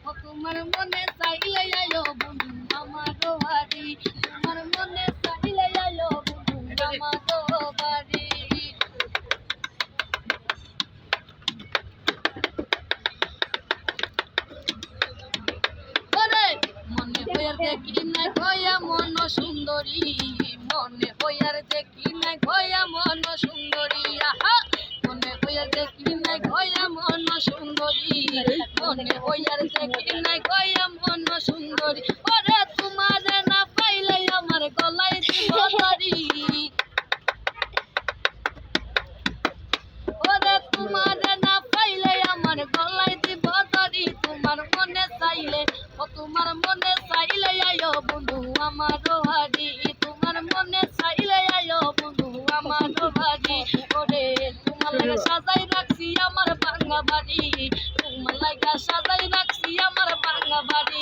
ও তোমার মনে চাইলে আয়ো বন্ধু আমার বাড়ি, তোমার মনে চাইলে আয়ো বন্ধু আমার বাড়ি। মনে হইয়ার দেখি নাই কয়া মন সুন্দরী, মনে হইয়ার দেখি নাই কয়া মন সুন্দরী, আহা মনে হইয়ার দেখি নাই কয়া মন সুন্দরী, মনে হইয়ার দেখি নাই কয়া মন সুন্দরী। ওরে তোমারে না পাইলে আমার গলায় দিব দড়ি, ওরে তোমারে না পাইলে আমার গলায় দিব দড়ি। তোমার মনে চাইলে ও তোমার মনে চাইলে আয়ো বন্ধু আমার বাড়ি, তোমার মনে চাইলে আয়ো বন্ধু আমার বাড়ি। ওরে তোমার লাগা সাজাই রাখছি আমার ভাঙা বাড়ি, তোমার লাগা সাজাই রাখছি আমার ভাঙা বাড়ি।